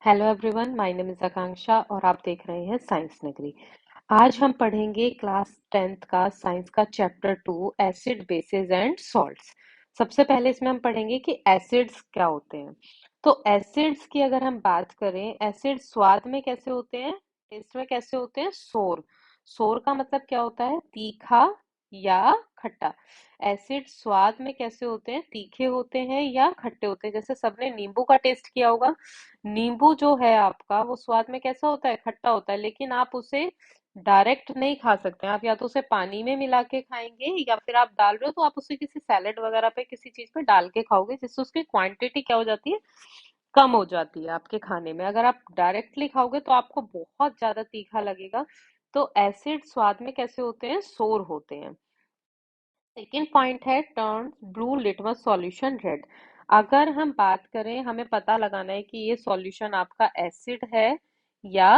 Hello everyone, my name is Akanksha और आप देख रहे हैं साइंस नगरी। आज हम पढ़ेंगे क्लास 10th का साइंस का chapter 2 acid basis and salts. सबसे पहले इसमें हम पढ़ेंगे कि एसिड्स क्या होते हैं। तो एसिड्स की अगर हम बात करें, एसिड स्वाद में कैसे होते हैं, टेस्ट में कैसे होते हैं, सोर। सोर का मतलब क्या होता है, तीखा या खट्टा। एसिड स्वाद में कैसे होते हैं, तीखे होते हैं या खट्टे होते हैं। जैसे सबने नींबू का टेस्ट किया होगा, नींबू जो है आपका वो स्वाद में कैसा होता है, खट्टा होता है, लेकिन आप उसे डायरेक्ट नहीं खा सकते हैं। आप या तो उसे पानी में मिला के खाएंगे या फिर आप डाल रहे हो तो आप उसे किसी सैलेड वगैरह पे किसी चीज पे डाल के खाओगे, जिससे उसकी क्वांटिटी क्या हो जाती है, कम हो जाती है आपके खाने में। अगर आप डायरेक्टली खाओगे तो आपको बहुत ज्यादा तीखा लगेगा। तो एसिड स्वाद में कैसे होते हैं, सोर होते हैं। सेकेंड पॉइंट है turn blue litmus solution red. अगर हम बात करें, हमें पता लगाना है कि ये सॉल्यूशन आपका एसिड है या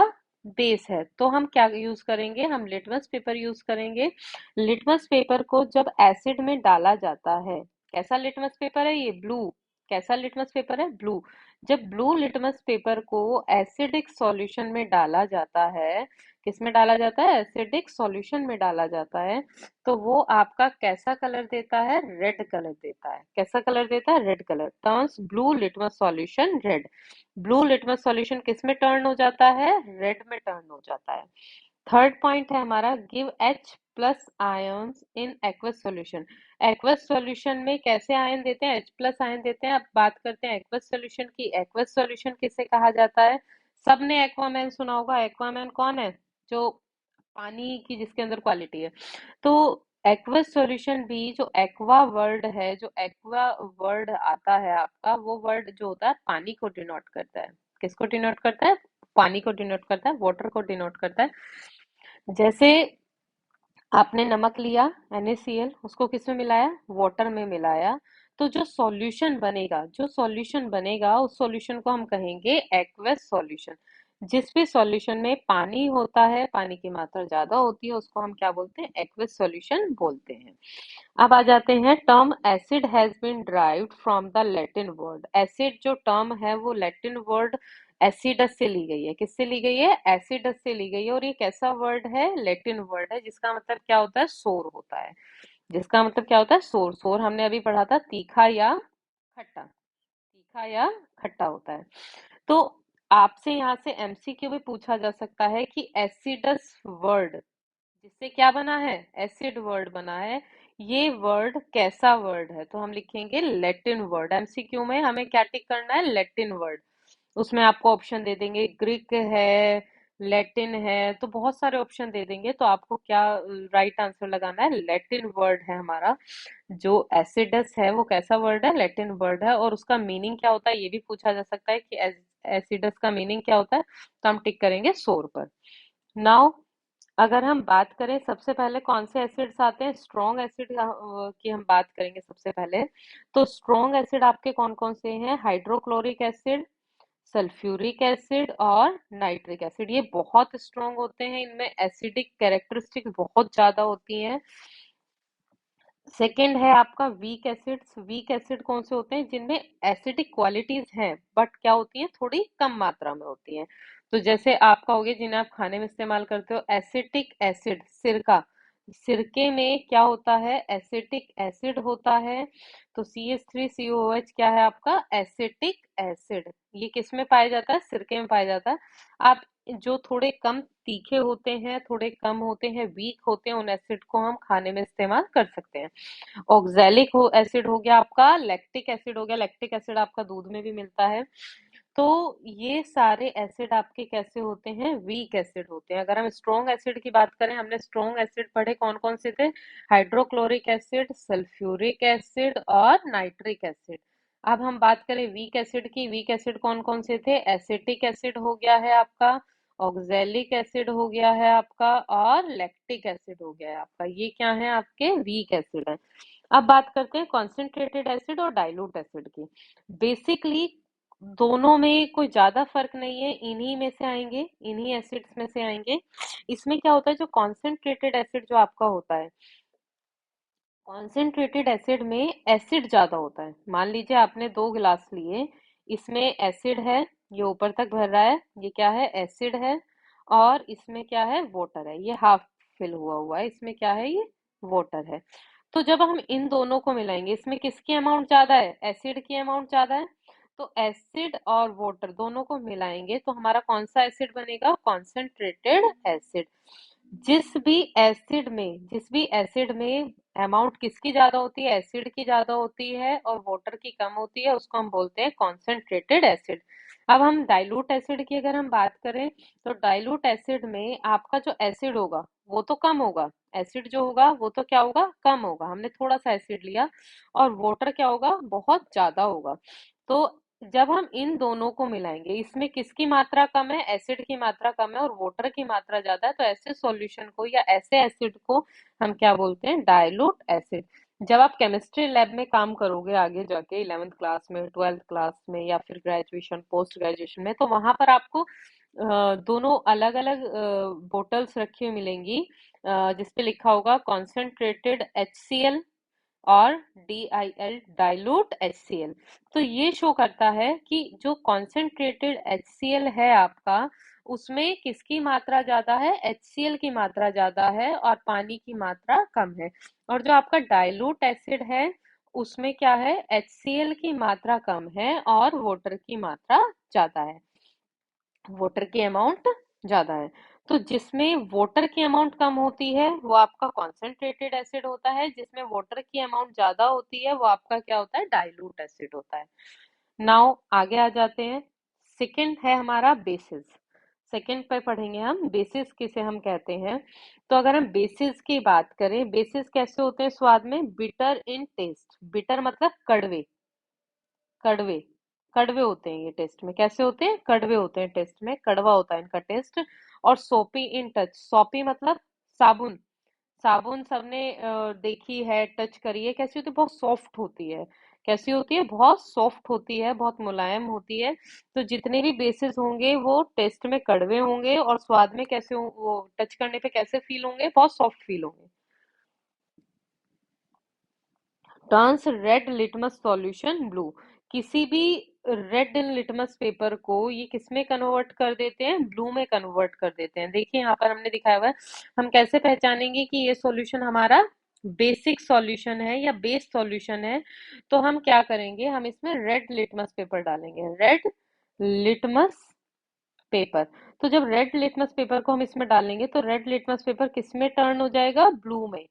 बेस है, तो हम क्या यूज करेंगे, हम लिटमस पेपर यूज करेंगे। लिटमस पेपर को जब एसिड में डाला जाता है, कैसा लिटमस पेपर है ये, ब्लू। कैसा लिटमस पेपर है, ब्लू। जब ब्लू लिटमस पेपर को एसिडिक सॉल्यूशन में डाला जाता है, किसमें डाला जाता है, एसिडिक सॉल्यूशन में डाला जाता है, तो वो आपका कैसा कलर देता है, रेड कलर देता है। कैसा कलर देता है, red colour. Turns blue litmus solution red. Blue litmus solution किस में टर्न हो जाता है, रेड में टर्न हो जाता है। थर्ड पॉइंट है हमारा, give H plus ions in aqueous solution. Aqueous solution में कैसे आयन देते हैं, H प्लस आयन देते हैं। अब बात करते हैं एक्वस सॉल्यूशन की। एक्वस सॉल्यूशन किसे कहा जाता है, सबने एक्वामैन सुना होगा। एक्वामैन कौन है, जो पानी की जिसके अंदर क्वालिटी है। तो एक्वस सॉल्यूशन भी, जो एक्वा वर्ड है, जो एक्वा वर्ड आता है आपका, वो वर्ड जो होता है पानी को डिनोट करता है। किसको डिनोट करता है, पानी को डिनोट करता है, वाटर को डिनोट करता है। जैसे आपने नमक लिया, NaCl, उसको किसमें मिलाया, वाटर में मिलाया, तो जो सॉल्यूशन बनेगा, जो सॉल्यूशन बनेगा उस सॉल्यूशन को हम कहेंगे एक्वस सॉल्यूशन। जिस भी सॉल्यूशन में पानी होता है, पानी की मात्रा ज्यादा होती है, उसको हम क्या बोलते हैं, एक्वस सॉल्यूशन बोलते हैं। अब आ जाते हैं, term acid has been derived from the Latin word. Acid जो टर्म है वो लैटिन वर्ड एसिडस से ली गई है। किससे ली गई है, एसिडस से ली गई है। और ये कैसा वर्ड है, लैटिन वर्ड है, जिसका मतलब क्या होता है, सोर होता है। जिसका मतलब क्या होता है, सोर। सोर हमने अभी पढ़ा था, तीखा या खट्टा। तीखा या खट्टा होता है। तो आपसे यहाँ से MCQ भी पूछा जा सकता है कि एसिडस वर्ड जिससे क्या बना है, एसिड वर्ड बना है, ये वर्ड कैसा वर्ड है, तो हम लिखेंगे लैटिन वर्ड। MCQ में हमें क्या टिक करना है, लैटिन वर्ड। उसमें आपको ऑप्शन दे देंगे, ग्रीक है, लैटिन है, तो बहुत सारे ऑप्शन दे देंगे। तो आपको क्या राइट आंसर लगाना है, लैटिन वर्ड है हमारा। जो एसिडस है वो कैसा वर्ड है, लैटिन वर्ड है। और उसका मीनिंग क्या होता है ये भी पूछा जा सकता है कि एसिडस का मीनिंग क्या होता है, तो हम टिक करेंगे सोर पर। नाउ अगर हम बात करें, सबसे पहले कौन से एसिड्स आते हैं, स्ट्रॉन्ग एसिड की हम बात करेंगे सबसे पहले। तो स्ट्रॉन्ग एसिड आपके कौन कौन से हैं, हाइड्रोक्लोरिक एसिड, सल्फ्यूरिक एसिड और नाइट्रिक एसिड। ये बहुत स्ट्रॉन्ग होते हैं, इनमें एसिडिक कैरेक्टरिस्टिक बहुत ज्यादा होती हैं। सेकंड है आपका वीक एसिड्स। वीक एसिड कौन से होते हैं, जिनमें एसिडिक क्वालिटीज हैं बट क्या होती हैं, थोड़ी कम मात्रा में होती हैं। तो जैसे आपका हो गया, जिन्हें आप खाने में इस्तेमाल करते हो, एसिटिक एसिड, सिरका। सिरके में क्या होता है, एसिटिक एसिड होता है। तो CH3COOH क्या है आपका, एसिटिक एसिड। ये किस में पाया जाता है, सिरके में पाया जाता है। आप जो थोड़े कम तीखे होते हैं, थोड़े कम होते हैं, वीक होते हैं, उन एसिड को हम खाने में इस्तेमाल कर सकते हैं। ऑक्जेलिक हो एसिड हो गया आपका, लैक्टिक एसिड हो गया, लैक्टिक एसिड आपका दूध में भी मिलता है। तो ये सारे एसिड आपके कैसे होते हैं, वीक एसिड होते हैं। अगर हम स्ट्रॉन्ग एसिड की बात करें, हमने स्ट्रॉन्ग एसिड पढ़े कौन कौन से थे, हाइड्रोक्लोरिक एसिड, सल्फ्यूरिक एसिड और नाइट्रिक एसिड। अब हम बात करें वीक एसिड की। वीक एसिड कौन कौन से थे, एसिटिक एसिड हो गया है आपका, ऑक्जेलिक एसिड हो गया है आपका, और लैक्टिक एसिड हो गया है आपका। ये क्या है, आपके वीक एसिड है। अब बात करते हैं कॉन्सेंट्रेटेड एसिड और डाइल्यूट एसिड की। बेसिकली दोनों में कोई ज्यादा फर्क नहीं है, इन्हीं में से आएंगे, इन्हीं एसिड्स में से आएंगे। इसमें क्या होता है, जो कॉन्सेंट्रेटेड एसिड जो आपका होता है, कॉन्सेंट्रेटेड एसिड में एसिड ज्यादा होता है। मान लीजिए आपने 2 गिलास लिए, इसमें एसिड है, ये ऊपर तक भर रहा है, ये क्या है, एसिड है, और इसमें क्या है, वाटर है, ये हाफ फिल हुआ हुआ है, इसमें क्या है, ये वाटर है। तो जब हम इन दोनों को मिलाएंगे, इसमें किसकी अमाउंट ज्यादा है, एसिड की अमाउंट ज्यादा है, तो एसिड और वाटर दोनों को मिलाएंगे तो हमारा कौन सा एसिड बनेगा, कॉन्सेंट्रेटेड एसिड। जिस भी एसिड में अमाउंट किसकी ज्यादा होती है, एसिड की ज्यादा होती है और वाटर की कम होती है, उसको हम बोलते हैं कॉन्सेंट्रेटेड एसिड। अब हम डाइल्यूट एसिड की अगर हम बात करें, तो डाइल्यूट एसिड में आपका जो एसिड होगा वो तो कम होगा, एसिड जो होगा वो तो क्या होगा, कम होगा, हमने थोड़ा सा एसिड लिया, और वाटर क्या होगा, बहुत ज्यादा होगा। तो जब हम इन दोनों को मिलाएंगे, इसमें किसकी मात्रा कम है, एसिड की मात्रा कम है और वाटर की मात्रा ज्यादा है, तो ऐसे सॉल्यूशन को या ऐसे एसिड को हम क्या बोलते हैं, डाइल्यूट एसिड। जब आप केमिस्ट्री लैब में काम करोगे आगे जाके 11th क्लास में, 12th क्लास में, या फिर ग्रेजुएशन, पोस्ट ग्रेजुएशन में, तो वहां पर आपको दोनों अलग अलग बोटल्स रखी हुई मिलेंगी, जिसपे लिखा होगा कॉन्सेंट्रेटेड HCl और DIL, डाइल्यूट HCl। तो ये शो करता है कि जो कॉन्सेंट्रेटेड HCl है आपका, उसमें किसकी मात्रा ज्यादा है, HCl की मात्रा ज्यादा है और पानी की मात्रा कम है। और जो आपका डाइल्यूट एसिड है, उसमें क्या है, HCl की मात्रा कम है और वाटर की मात्रा ज्यादा है, वाटर की अमाउंट ज्यादा है। तो जिसमें वाटर की अमाउंट कम होती है वो आपका कॉन्सेंट्रेटेड एसिड होता है, जिसमें वाटर की अमाउंट ज्यादा होती है वो आपका क्या होता है, डाइल्यूट एसिड होता है। नाउ आगे आ जाते हैं। सेकंड है हमारा बेसिस। सेकंड पे पढ़ेंगे हम बेसिस किसे हम कहते हैं। तो अगर हम बेसिस की बात करें, बेसिस कैसे होते हैं स्वाद में, बिटर इन टेस्ट, बिटर मतलब कड़वे, कड़वे, कड़वे होते हैं ये टेस्ट में, कैसे होते हैं, कड़वे होते हैं टेस्ट में, कड़वा होता है इनका टेस्ट। और सोपी इन टच, सोपी मतलब साबुन, साबुन सबने देखी है, टच करी है, कैसी होती है, बहुत सॉफ्ट होती है, कैसी होती है, बहुत सॉफ्ट होती है, बहुत मुलायम होती है। तो जितने भी बेसिस होंगे वो टेस्ट में कड़वे होंगे और स्वाद में कैसे वो टच करने पे कैसे फील होंगे, बहुत सॉफ्ट फील होंगे। Turns red litmus solution blue, किसी भी रेड लिटमस पेपर को ये किसमें कन्वर्ट कर देते हैं, ब्लू में कन्वर्ट कर देते हैं। देखिए यहाँ पर हमने दिखाया हुआ है। हम कैसे पहचानेंगे कि ये सॉल्यूशन हमारा बेसिक सॉल्यूशन है या बेस सॉल्यूशन है, तो हम क्या करेंगे, हम इसमें रेड लिटमस पेपर डालेंगे, रेड लिटमस पेपर। तो जब रेड लिटमस पेपर को हम इसमें डालेंगे तो रेड लिटमस पेपर किस में टर्न हो जाएगा, ब्लू में।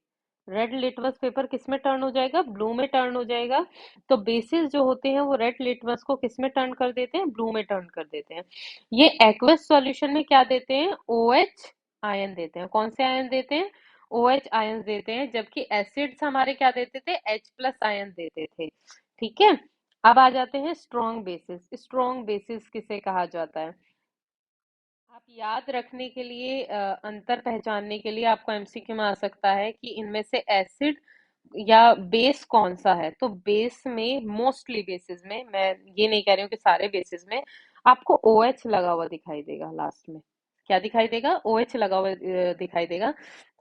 रेड लिटमस पेपर किस में टर्न हो जाएगा, ब्लू में टर्न हो जाएगा। तो बेसिस जो होते हैं वो रेड लिटमस को किस में टर्न कर देते हैं, ब्लू में टर्न कर देते हैं। ये एक्वस सॉल्यूशन में क्या देते हैं, OH आयन देते हैं। कौन से आयन देते हैं, OH आयन देते हैं, जबकि एसिड्स हमारे क्या देते थे, H+ आयन देते थे। ठीक है। अब आ जाते हैं स्ट्रॉन्ग बेसिस। स्ट्रॉन्ग बेसिस किसे कहा जाता है, आप याद रखने के लिए, अंतर पहचानने के लिए आपको एमसीक्यू में आ सकता है कि इनमें से एसिड या बेस कौन सा है। तो बेस में, मोस्टली बेसिस में, मैं ये नहीं कह रही हूँ कि सारे बेसिस में, आपको OH लगा हुआ दिखाई देगा लास्ट में। क्या दिखाई देगा, OH लगा हुआ दिखाई देगा।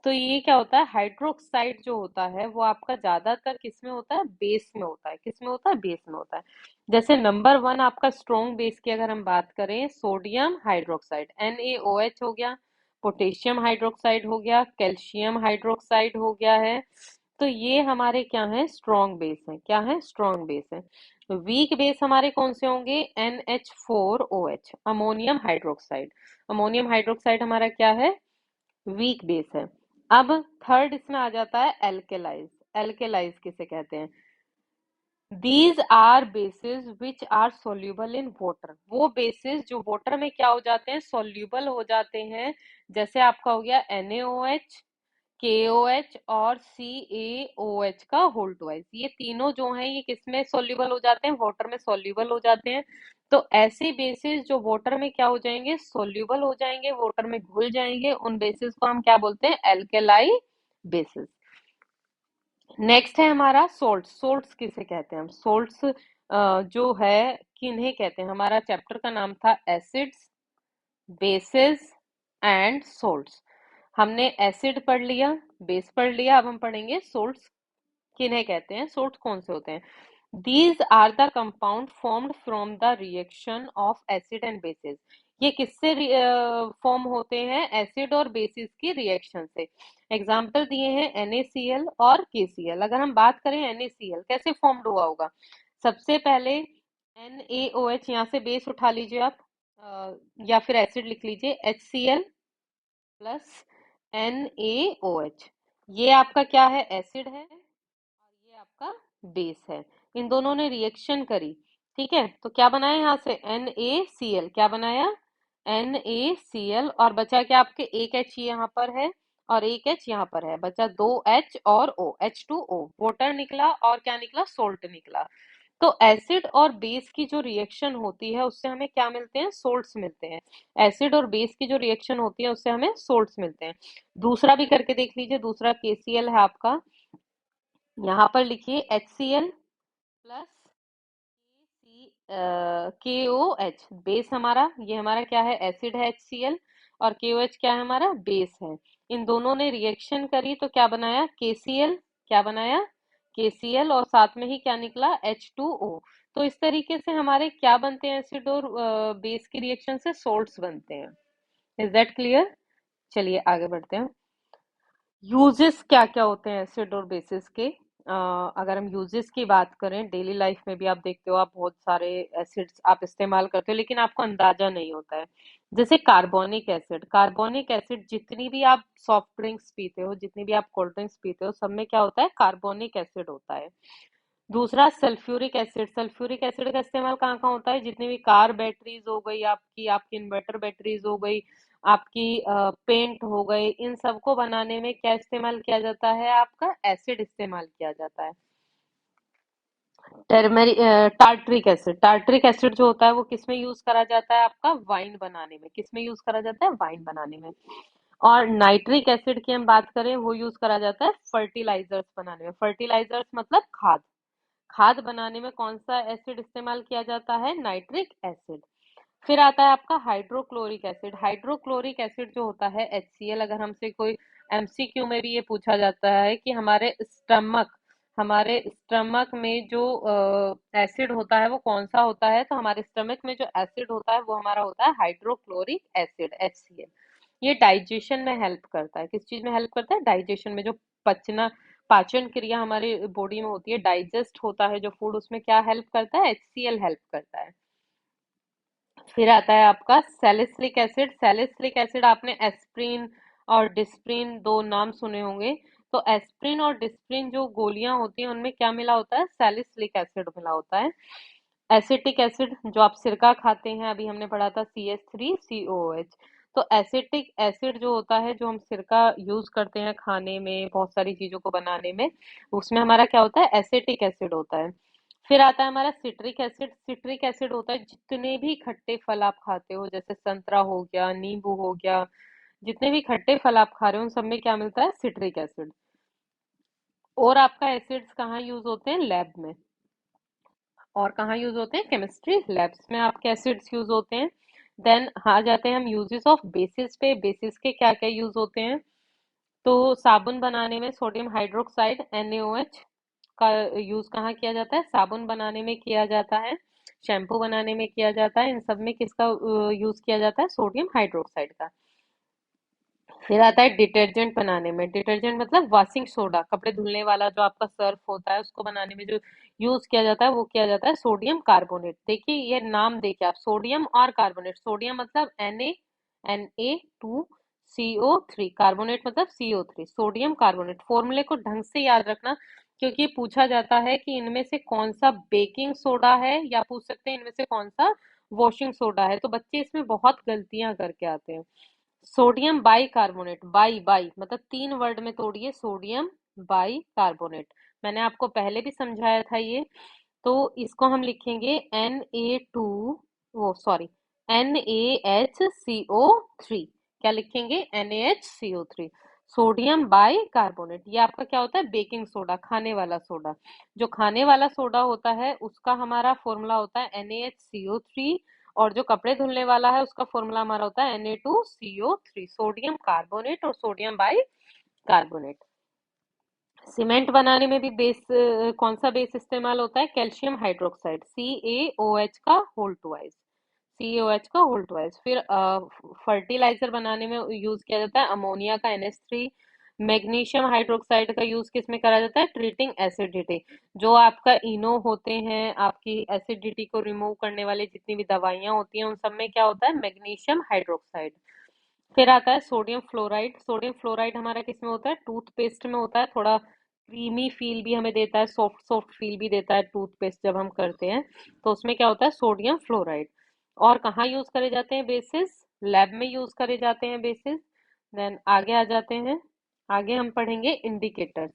तो ये क्या होता है, हाइड्रोक्साइड जो होता है वो आपका ज्यादातर किस में होता है, बेस में होता है, किस में होता है, बेस में होता है। जैसे नंबर 1 आपका स्ट्रॉन्ग बेस की अगर हम बात करें, सोडियम हाइड्रोक्साइड, NaOH हो गया, पोटेशियम हाइड्रोक्साइड हो गया, कैल्शियम हाइड्रोक्साइड हो गया है। तो ये हमारे क्या है, स्ट्रॉन्ग बेस है, क्या है, स्ट्रॉन्ग बेस है। वीक बेस हमारे कौन से होंगे, NH4OH, ammonium hydroxide. Ammonium hydroxide हमारा क्या है, वीक बेस है। अब थर्ड इसमें आ जाता है एल्केलाइज। एल्केलाइज किसे कहते हैं, these are bases which are soluble in water, वो बेसिस जो वाटर में क्या हो जाते हैं, सोल्यूबल हो जाते हैं। जैसे आपका हो गया NaOH, KOH और CaOH का होल ट्वाइस, ये तीनों जो हैं ये किसमें सोल्यूबल हो जाते हैं, वाटर में सोल्यूबल हो जाते हैं। तो ऐसे बेसिस जो वाटर में क्या हो जाएंगे, सोल्यूबल हो जाएंगे, वाटर में घुल जाएंगे, उन बेसिस को हम क्या बोलते हैं, एल्केलाई बेसिस। नेक्स्ट है हमारा सोल्ट। सोल्ट्स किसे कहते हैं हम, सोल्ट्स जो है किन्हें कहते हैं, हमारा चैप्टर का नाम था एसिड्स, बेसिस एंड सोल्ट्स। हमने एसिड पढ़ लिया, बेस पढ़ लिया, अब हम पढ़ेंगे सोल्ट्स किन्हें कहते हैं, सोल्ट्स कौन से होते हैं। These are the compound formed from the reaction of acid and bases. ये किससे फॉर्म होते हैं? एसिड और बेसिस की रिएक्शन से। एग्जाम्पल दिए हैं NaCl और KCl। अगर हम बात करें NaCl कैसे फॉर्म्ड हुआ होगा, सबसे पहले NaOH, यहाँ से बेस उठा लीजिए आप, या फिर एसिड लिख लीजिए HCl प्लस NaOH। ये आपका क्या है? एसिड है, और ये आपका बेस है। इन दोनों ने रिएक्शन करी, ठीक है, तो क्या बनाया यहाँ से? NaCl। क्या बनाया? NaCl। और बचा क्या आपके? एक H यहाँ पर है और एक H यहाँ पर है, बचा दो H और O, H2O। वाटर निकला और क्या निकला? सोल्ट निकला। तो एसिड और बेस की जो रिएक्शन होती है उससे हमें क्या मिलते हैं? सोल्ट्स मिलते हैं। एसिड और बेस की जो रिएक्शन होती है उससे हमें सोल्ट्स मिलते हैं। दूसरा भी करके देख लीजिए, दूसरा KCl है आपका। यहाँ पर लिखिए HCl प्लस KOH। बेस हमारा, ये हमारा क्या है? एसिड है HCl, और KOH क्या है? हमारा बेस है। इन दोनों ने रिएक्शन करी तो क्या बनाया? KCl। क्या बनाया? KCl, और साथ में ही क्या निकला? H2O। तो इस तरीके से हमारे क्या बनते हैं? एसिड और बेस की रिएक्शन से सोल्ट्स बनते हैं। Is that clear? चलिए आगे बढ़ते हैं। यूजेस क्या क्या होते हैं एसिड और बेसिस के? अगर हम यूजेस की बात करें, डेली लाइफ में भी आप देखते हो, आप बहुत सारे एसिड्स आप इस्तेमाल करते हो लेकिन आपको अंदाजा नहीं होता है। जैसे कार्बोनिक एसिड। कार्बोनिक एसिड, जितनी भी आप सॉफ्ट ड्रिंक्स पीते हो, जितनी भी आप कोल्ड ड्रिंक्स पीते हो, सब में क्या होता है? कार्बोनिक एसिड होता है। दूसरा सल्फ्यूरिक एसिड। सल्फ्यूरिक एसिड का इस्तेमाल कहाँ कहाँ होता है? जितनी भी कार बैटरीज हो गई आपकी, आपकी इन्वर्टर बैटरीज हो गई, आपकी पेंट हो गए, इन सबको बनाने में क्या इस्तेमाल किया जाता है? आपका एसिड इस्तेमाल किया जाता है। Turmeric tartaric acid. Tartaric acid जो होता है वो किस में यूज करा जाता है? आपका वाइन बनाने में। किस में यूज करा जाता है? वाइन बनाने में। और नाइट्रिक एसिड की हम बात करें, वो यूज करा जाता है फर्टिलाइजर्स बनाने में। फर्टिलाइजर्स मतलब खाद। खाद बनाने में कौन सा एसिड इस्तेमाल किया जाता है? Nitric acid. फिर आता है आपका हाइड्रोक्लोरिक एसिड। हाइड्रोक्लोरिक एसिड जो होता है HCl। अगर हमसे कोई MCQ में भी ये पूछा जाता है कि हमारे स्टमक में जो एसिड होता है वो कौन सा होता है, तो हमारे स्टमक में जो एसिड होता है वो हमारा होता है हाइड्रोक्लोरिक एसिड, HCl। ये डाइजेशन में हेल्प करता है। किस चीज में हेल्प करता है? डाइजेशन में। जो पचना पाचन क्रिया हमारी बॉडी में होती है, डाइजेस्ट होता है जो फूड, उसमें क्या हेल्प करता है? HCl हेल्प करता है। फिर आता है आपका सैलिसिलिक एसिड। सैलिसिलिक एसिड, आपने एस्प्रिन और डिस्प्रिन दो नाम सुने होंगे। तो एस्प्रिन और डिस्प्रिन जो गोलियां होती हैं उनमें क्या मिला होता है? सैलिसिलिक एसिड मिला होता है। एसिटिक एसिड, जो आप सिरका खाते हैं, अभी हमने पढ़ा था CH3COOH। तो एसिटिक एसिड जो होता है, जो हम सिरका यूज करते हैं खाने में, बहुत सारी चीजों को बनाने में, उसमें हमारा क्या होता है? एसिटिक एसिड होता है। फिर आता है हमारा सिट्रिक एसिड। सिट्रिक एसिड होता है जितने भी खट्टे फल आप खाते हो, जैसे संतरा हो गया, नींबू हो गया, जितने भी खट्टे फल आप खा रहे हो उन सब में क्या मिलता है? Citric acid. और आपका एसिड्स कहाँ यूज होते हैं? लैब में। और कहाँ यूज होते हैं? केमिस्ट्री लैब्स में आपके एसिड्स यूज होते हैं। देन आ जाते हैं हम यूजेस ऑफ बेसिस पे। बेसिस के क्या क्या यूज होते हैं? तो साबुन बनाने में सोडियम हाइड्रोक्साइड NaOH का यूज कहाँ किया जाता है? साबुन बनाने में किया जाता है, शैम्पू बनाने में किया जाता है। इन सब में किसका यूज किया जाता है? सोडियम हाइड्रोक्साइड का। फिर आता है डिटर्जेंट बनाने में। डिटर्जेंट मतलब वॉशिंग सोडा, कपड़े धुलने वाला जो आपका सर्फ होता है, उसको बनाने में जो यूज किया जाता है वो किया जाता है सोडियम कार्बोनेट। देखिए ये नाम देखिए आप, सोडियम और कार्बोनेट। सोडियम मतलब Na2CO3, कार्बोनेट मतलब CO3। Sodium carbonate. फॉर्मूले को ढंग से याद रखना, क्योंकि पूछा जाता है कि इनमें से कौन सा बेकिंग सोडा है, या पूछ सकते हैं इनमें से कौन सा वॉशिंग सोडा है। तो बच्चे इसमें बहुत गलतियां करके आते हैं। Sodium by carbonate. By by मतलब तीन वर्ड में तोड़िए, सोडियम बाई कार्बोनेट। मैंने आपको पहले भी समझाया था ये। तो इसको हम लिखेंगे Na2, वो सॉरी, NaHCO3। क्या लिखेंगे? NaHCO3। सोडियम बाई कार्बोनेट, ये आपका क्या होता है? बेकिंग सोडा, खाने वाला सोडा। जो खाने वाला सोडा होता है उसका हमारा फॉर्मूला होता है NaHCO3, और जो कपड़े धुलने वाला है उसका फॉर्मूला हमारा होता है Na2CO3। सोडियम कार्बोनेट और सोडियम बाई कार्बोनेट। सीमेंट बनाने में भी बेस कौन सा बेस इस्तेमाल होता है? कैल्शियम हाइड्रोक्साइड, CaOH का होल ट्वाइस, CaOH का होल ट्वाइस। फिर फर्टिलाइजर बनाने में यूज किया जाता है अमोनिया का NH3। मैग्नीशियम हाइड्रोक्साइड का यूज किस में करा जाता है? Treating acidity. जो आपका इनो होते हैं, आपकी एसिडिटी को रिमूव करने वाली जितनी भी दवाइयां होती हैं, उन सब में क्या होता है? Magnesium hydroxide. फिर आता है सोडियम फ्लोराइड। सोडियम फ्लोराइड हमारा किस में होता है? टूथपेस्ट में होता है। थोड़ा क्रीमी फील भी हमें देता है, सॉफ्ट सॉफ्ट फील भी देता है टूथपेस्ट जब हम करते हैं, तो उसमें क्या होता है? Sodium fluoride. और कहाँ यूज करे जाते हैं बेसिस? लैब में यूज करे जाते हैं बेसिस। देन आगे आ जाते हैं। आगे हम पढ़ेंगे इंडिकेटर्स।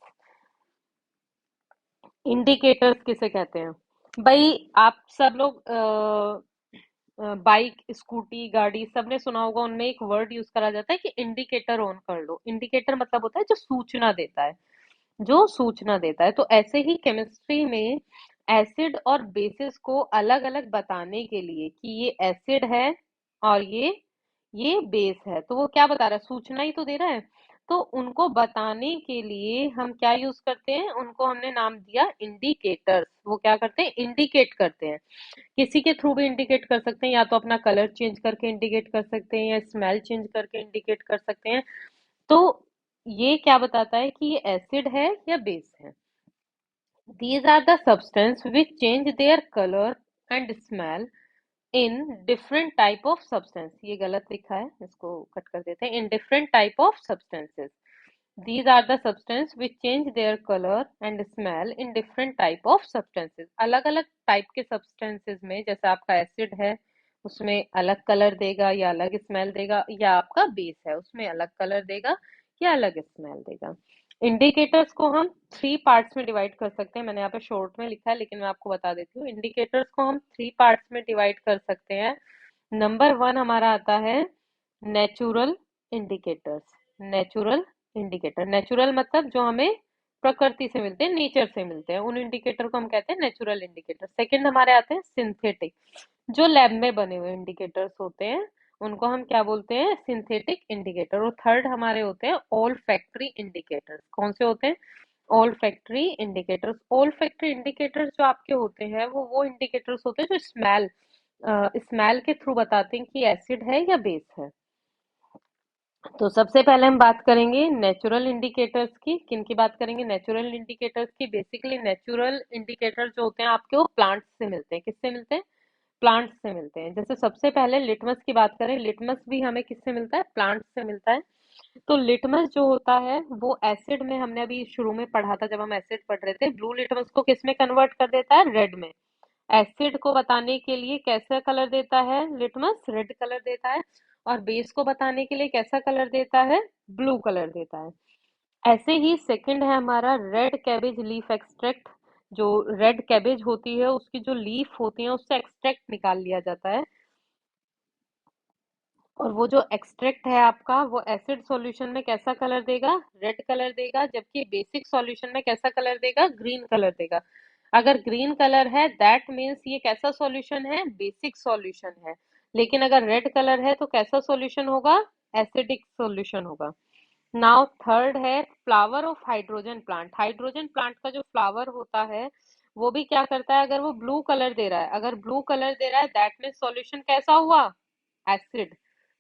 इंडिकेटर्स किसे कहते हैं? भाई आप सब लोग बाइक, स्कूटी, गाड़ी सबने सुना होगा, उनमें एक वर्ड यूज करा जाता है कि इंडिकेटर ऑन कर लो। इंडिकेटर मतलब होता है जो सूचना देता है, जो सूचना देता है। तो ऐसे ही केमिस्ट्री में एसिड और बेसिस को अलग अलग बताने के लिए कि ये एसिड है और ये बेस है, तो वो क्या बता रहा है? सूचना ही तो दे रहा है। तो उनको बताने के लिए हम क्या यूज करते हैं? उनको हमने नाम दिया इंडिकेटर्स। वो क्या करते हैं? इंडिकेट करते हैं। किसी के थ्रू भी इंडिकेट कर सकते हैं, या तो अपना कलर चेंज करके इंडिकेट कर सकते हैं, या स्मेल चेंज करके इंडिकेट कर सकते हैं। तो ये क्या बताता है कि ये एसिड है या बेस है? These are the substance which change their color and smell in different type of substance। ये गलत लिखा है, इसको कट कर देते हैं। In different type of substances, these are the substance which change their color and smell in different type of substances। अलग अलग टाइप के substances में, जैसे आपका एसिड है उसमें अलग कलर देगा या अलग स्मेल देगा, या आपका बेस है उसमें अलग कलर देगा या अलग स्मेल देगा। इंडिकेटर्स को हम थ्री पार्ट्स में डिवाइड कर सकते हैं। मैंने यहाँ पे शॉर्ट में लिखा है, लेकिन मैं आपको बता देती हूँ। इंडिकेटर्स को हम थ्री पार्ट्स में डिवाइड कर सकते हैं। नंबर वन हमारा आता है natural indicators. Natural indicator, natural मतलब जो हमें प्रकृति से मिलते हैं, नेचर से मिलते हैं, उन इंडिकेटर को हम कहते हैं नेचुरल इंडिकेटर। सेकंड हमारे आते हैं सिंथेटिक। जो लैब में बने हुए इंडिकेटर्स होते हैं उनको हम क्या बोलते हैं? Synthetic indicator. और थर्ड हमारे होते हैं ऑल फैक्ट्री इंडिकेटर्स। कौन से होते हैं? All factory indicators. All factory indicators जो आपके होते हैं वो इंडिकेटर्स होते हैं जो स्मेल के थ्रू बताते हैं कि एसिड है या बेस है। तो सबसे पहले हम बात करेंगे नेचुरल इंडिकेटर्स की। किन की बात करेंगे? नेचुरल इंडिकेटर्स की। बेसिकली नेचुरल इंडिकेटर जो होते हैं आपके, वो प्लांट्स से मिलते हैं। किससे मिलते हैं? प्लांट्स से मिलते हैं। जैसे सबसे पहले लिटमस की बात करें, लिटमस भी हमें किससे मिलता है? प्लांट्स से मिलता है। तो लिटमस जो होता है वो एसिड में, हमने अभी शुरू में पढ़ा था जब हम एसिड पढ़ रहे थे, ब्लू लिटमस को किस में कन्वर्ट कर देता है? रेड में। एसिड को बताने के लिए कैसा कलर देता है लिटमस? रेड कलर देता है। और बेस को बताने के लिए कैसा कलर देता है? ब्लू कलर देता है। ऐसे ही सेकंड है हमारा रेड कैबेज लीफ एक्सट्रैक्ट। जो रेड कैबेज होती है उसकी जो लीफ होती है उससे एक्सट्रैक्ट निकाल लिया जाता है। और वो जो एक्सट्रैक्ट है आपका, वो एसिड सॉल्यूशन में कैसा कलर देगा? रेड कलर देगा। जबकि बेसिक सॉल्यूशन में कैसा कलर देगा? ग्रीन कलर देगा। अगर ग्रीन कलर है दैट मीन्स ये कैसा सॉल्यूशन है? बेसिक सॉल्यूशन है। लेकिन अगर रेड कलर है तो कैसा सॉल्यूशन होगा? एसिडिक सॉल्यूशन होगा। नाउ थर्ड है flower of hydrogen plant. Hydrogen plant का जो फ्लावर होता है वो भी क्या करता है? अगर वो ब्लू कलर दे रहा है, अगर ब्लू कलर दे रहा है दैट मीन्स सॉल्यूशन कैसा हुआ? एसिड।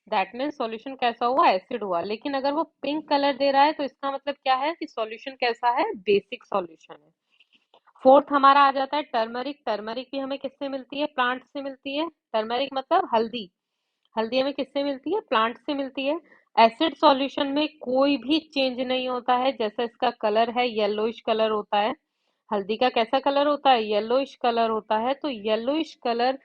दैट मीन्स सॉल्यूशन कैसा हुआ? एसिड हुआ। लेकिन अगर वो पिंक कलर दे रहा है तो इसका मतलब क्या है कि सॉल्यूशन कैसा है? बेसिक सॉल्यूशन है। फोर्थ हमारा आ जाता है टर्मरिक। टर्मरिक भी हमें किससे मिलती है? प्लांट से मिलती है। टर्मरिक मतलब हल्दी। हल्दी हमें किससे मिलती है? प्लांट से मिलती है। एसिड सॉल्यूशन में कोई भी चेंज नहीं होता है। जैसा इसका कलर है येलोइश कलर होता है, हल्दी का कैसा कलर होता है? येलोइश कलर होता है। तो yellowish colour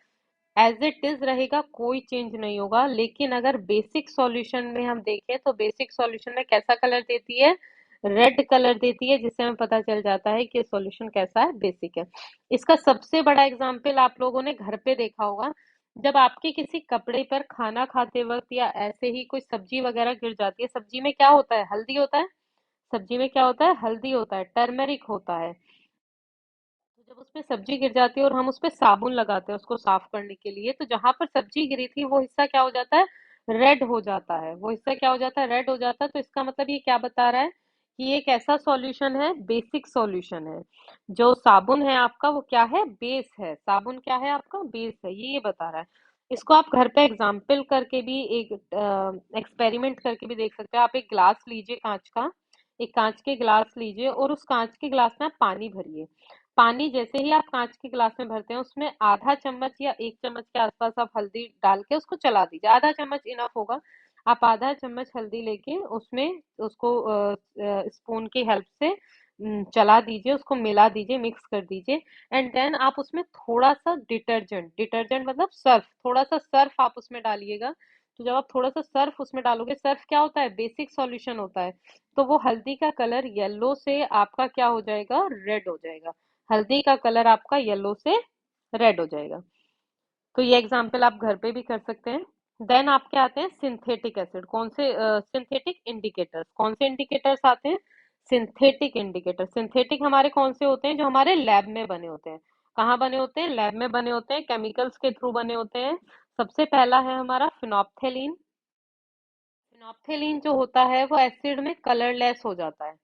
as it is रहेगा, कोई चेंज नहीं होगा। लेकिन अगर बेसिक सॉल्यूशन में हम देखें तो बेसिक सॉल्यूशन में कैसा कलर देती है? रेड कलर देती है, जिससे हमें पता चल जाता है कि सॉल्यूशन कैसा है? बेसिक है। इसका सबसे बड़ा एग्जाम्पल आप लोगों ने घर पे देखा होगा, जब आपके किसी कपड़े पर खाना खाते वक्त या ऐसे ही कोई सब्जी वगैरह गिर जाती है, सब्जी में क्या होता है? हल्दी होता है। सब्जी में क्या होता है? हल्दी होता है, टर्मेरिक होता है। तो जब उसपे सब्जी गिर जाती है और हम उसपे साबुन लगाते हैं उसको साफ करने के लिए, तो जहां पर सब्जी गिरी थी वो हिस्सा क्या हो जाता है? रेड हो जाता है। वो हिस्सा क्या हो जाता है? रेड हो जाता है। तो इसका मतलब ये क्या बता रहा है कि ये एक ऐसा सॉल्यूशन है, बेसिक सॉल्यूशन है। जो साबुन है आपका वो क्या है, बेस है। साबुन क्या है आपका, बेस है, ये बता रहा है। इसको आप घर पे एग्जाम्पल करके भी, एक एक्सपेरिमेंट करके भी देख सकते हैं। आप एक ग्लास लीजिए कांच का, एक कांच के ग्लास लीजिए और उस कांच के ग्लास में आप पानी भरिए। पानी जैसे ही आप कांच के ग्लास में भरते हैं, उसमें आधा चम्मच या 1 चम्मच के आसपास आप हल्दी डाल के उसको चला दीजिए। आधा चम्मच इनफ होगा। आप आधा चम्मच हल्दी लेके उसमें उसको स्पून की हेल्प से चला दीजिए, उसको मिला दीजिए, मिक्स कर दीजिए। एंड देन आप उसमें थोड़ा सा डिटर्जेंट, डिटर्जेंट मतलब सर्फ, थोड़ा सा सर्फ आप उसमें डालिएगा। तो जब आप थोड़ा सा सर्फ उसमें डालोगे, सर्फ क्या होता है, बेसिक सॉल्यूशन होता है। तो वो हल्दी का कलर येलो से आपका क्या हो जाएगा, रेड हो जाएगा। हल्दी का कलर आपका येलो से रेड हो जाएगा। तो ये एग्जाम्पल आप घर पे भी कर सकते हैं। देन आपके आते हैं सिंथेटिक एसिड। कौन से सिंथेटिक इंडिकेटर्स, कौन से इंडिकेटर्स आते हैं, सिंथेटिक इंडिकेटर। सिंथेटिक हमारे कौन से होते हैं, जो हमारे लैब में बने होते हैं। कहाँ बने होते हैं, लैब में बने होते हैं, केमिकल्स के थ्रू बने होते हैं। सबसे पहला है हमारा फिनोप्थेलीन। फिनोप्थेलीन जो होता है वो एसिड में कलरलेस हो जाता है।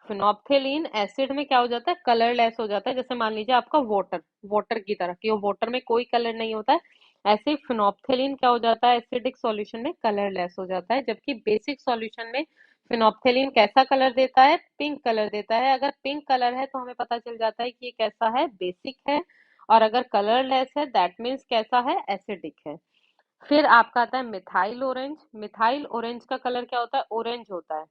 फिनोप्थेलीन एसिड में क्या हो जाता है, कलरलेस हो जाता है। जैसे मान लीजिए आपका वाटर, वाटर की तरह कि वो वाटर में कोई कलर नहीं होता है, ऐसे ही फिनोप्थेलीन क्या हो जाता है, एसिडिक सॉल्यूशन में कलरलेस हो जाता है। जबकि बेसिक सॉल्यूशन में फिनोप्थेलीन कैसा कलर देता है, पिंक कलर देता है। अगर पिंक कलर है तो हमें पता चल जाता है कि ये कैसा है, बेसिक है। और अगर कलरलेस है दैट मीन्स कैसा है, एसिडिक है। फिर आपका आता है मिथाइल ऑरेंज। मिथाइल ऑरेंज का कलर क्या होता है, ऑरेंज होता है।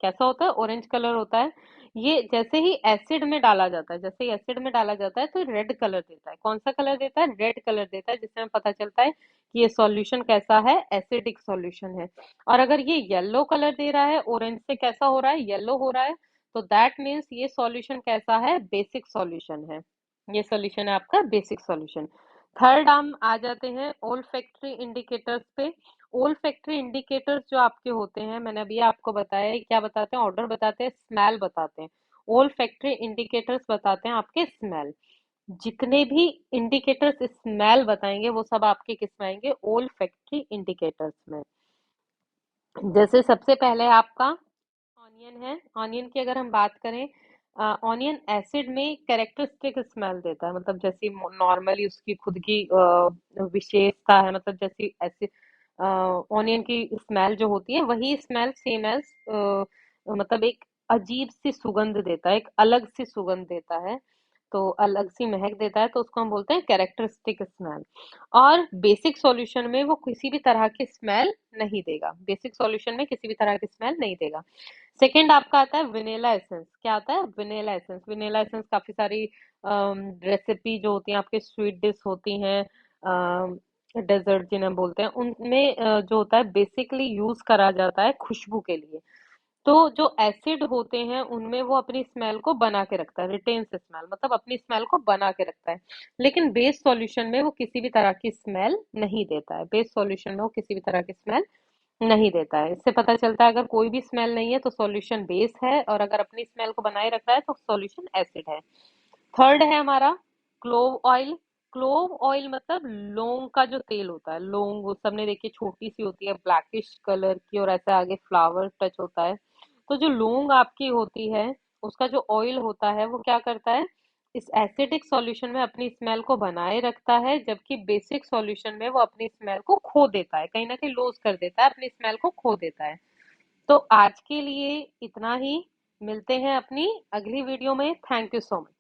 कैसा होता है, ऑरेंज कलर होता है। ये जैसे ही एसिड में डाला जाता है, जैसे ही एसिड में डाला जाता है तो रेड कलर देता है। कौन सा कलर देता है, रेड कलर देता है, जिससे हमें पता चलता है कि ये सॉल्यूशन कैसा है, एसिडिक सॉल्यूशन है। और अगर ये येलो कलर दे रहा है, ऑरेंज से कैसा हो रहा है, येलो हो रहा है, तो दैट मीन्स ये सॉल्यूशन कैसा है, बेसिक सॉल्यूशन है। ये सॉल्यूशन है आपका बेसिक सॉल्यूशन। थर्ड हम आ जाते हैं ओल फैक्ट्री इंडिकेटर्स पे। ओल फैक्ट्री इंडिकेटर्स जो आपके होते हैं, मैंने अभी आपको बताया है, क्या बताते हैं, ऑर्डर बताते हैं, स्मेल बताते हैं। ओल फैक्ट्री इंडिकेटर्स बताते हैं आपके स्मेल। जितने भी इंडिकेटर्स स्मेल बताएंगे वो सब आपके किस में आएंगे, ओल फैक्ट्री इंडिकेटर्स में। जैसे सबसे पहले आपका ऑनियन है। ऑनियन की अगर हम बात करें, ऑनियन एसिड में कैरेक्टरिस्टिक स्मेल देता है। मतलब जैसी नॉर्मली उसकी खुद की विशेषता है, मतलब जैसी ऐसी ऑनियन की स्मेल जो होती है, वही स्मेल सेम एज, मतलब एक अजीब सी सुगंध देता है, एक अलग सी सुगंध देता है। तो अलग सी महक देता है, तो उसको हम बोलते हैं कैरेक्टरिस्टिक स्मेल। और बेसिक सॉल्यूशन में वो किसी भी तरह की स्मेल नहीं देगा। बेसिक सॉल्यूशन में किसी भी तरह की स्मेल नहीं देगा। सेकंड आपका आता है वेनिला एसेंस। क्या आता है, वेनिला एसेंस। वेनिला एसेंस काफी सारी रेसिपी जो होती हैं आपके, स्वीट डिश होती हैं, डेजर्ट जिन्हें बोलते हैं, उनमें जो होता है बेसिकली यूज करा जाता है खुशबू के लिए। तो जो एसिड होते हैं उनमें वो अपनी स्मेल को बना के रखता है, रिटेन्स स्मेल, मतलब अपनी स्मेल को बना के रखता है। लेकिन बेस सॉल्यूशन में वो किसी भी तरह की स्मेल नहीं देता है। बेस सॉल्यूशन में वो किसी भी तरह की स्मेल नहीं देता है। इससे पता चलता है अगर कोई भी स्मेल नहीं है तो सॉल्यूशन बेस है, और अगर अपनी स्मेल को बनाए रख रहा है तो सॉल्यूशन एसिड है। थर्ड है हमारा क्लोव ऑयल। क्लोव ऑयल मतलब लौंग का जो तेल होता है। लौंग वो सबने देखी, छोटी सी होती है, ब्लैकिश कलर की, और ऐसे आगे फ्लावर टच होता है। तो जो लौंग आपकी होती है, उसका जो ऑयल होता है वो क्या करता है, इस एसिडिक सॉल्यूशन में अपनी स्मेल को बनाए रखता है, जबकि बेसिक सॉल्यूशन में वो अपनी स्मेल को खो देता है, कहीं ना कहीं लूज कर देता है, अपनी स्मेल को खो देता है। तो आज के लिए इतना ही। मिलते हैं अपनी अगली वीडियो में। Thank you so much.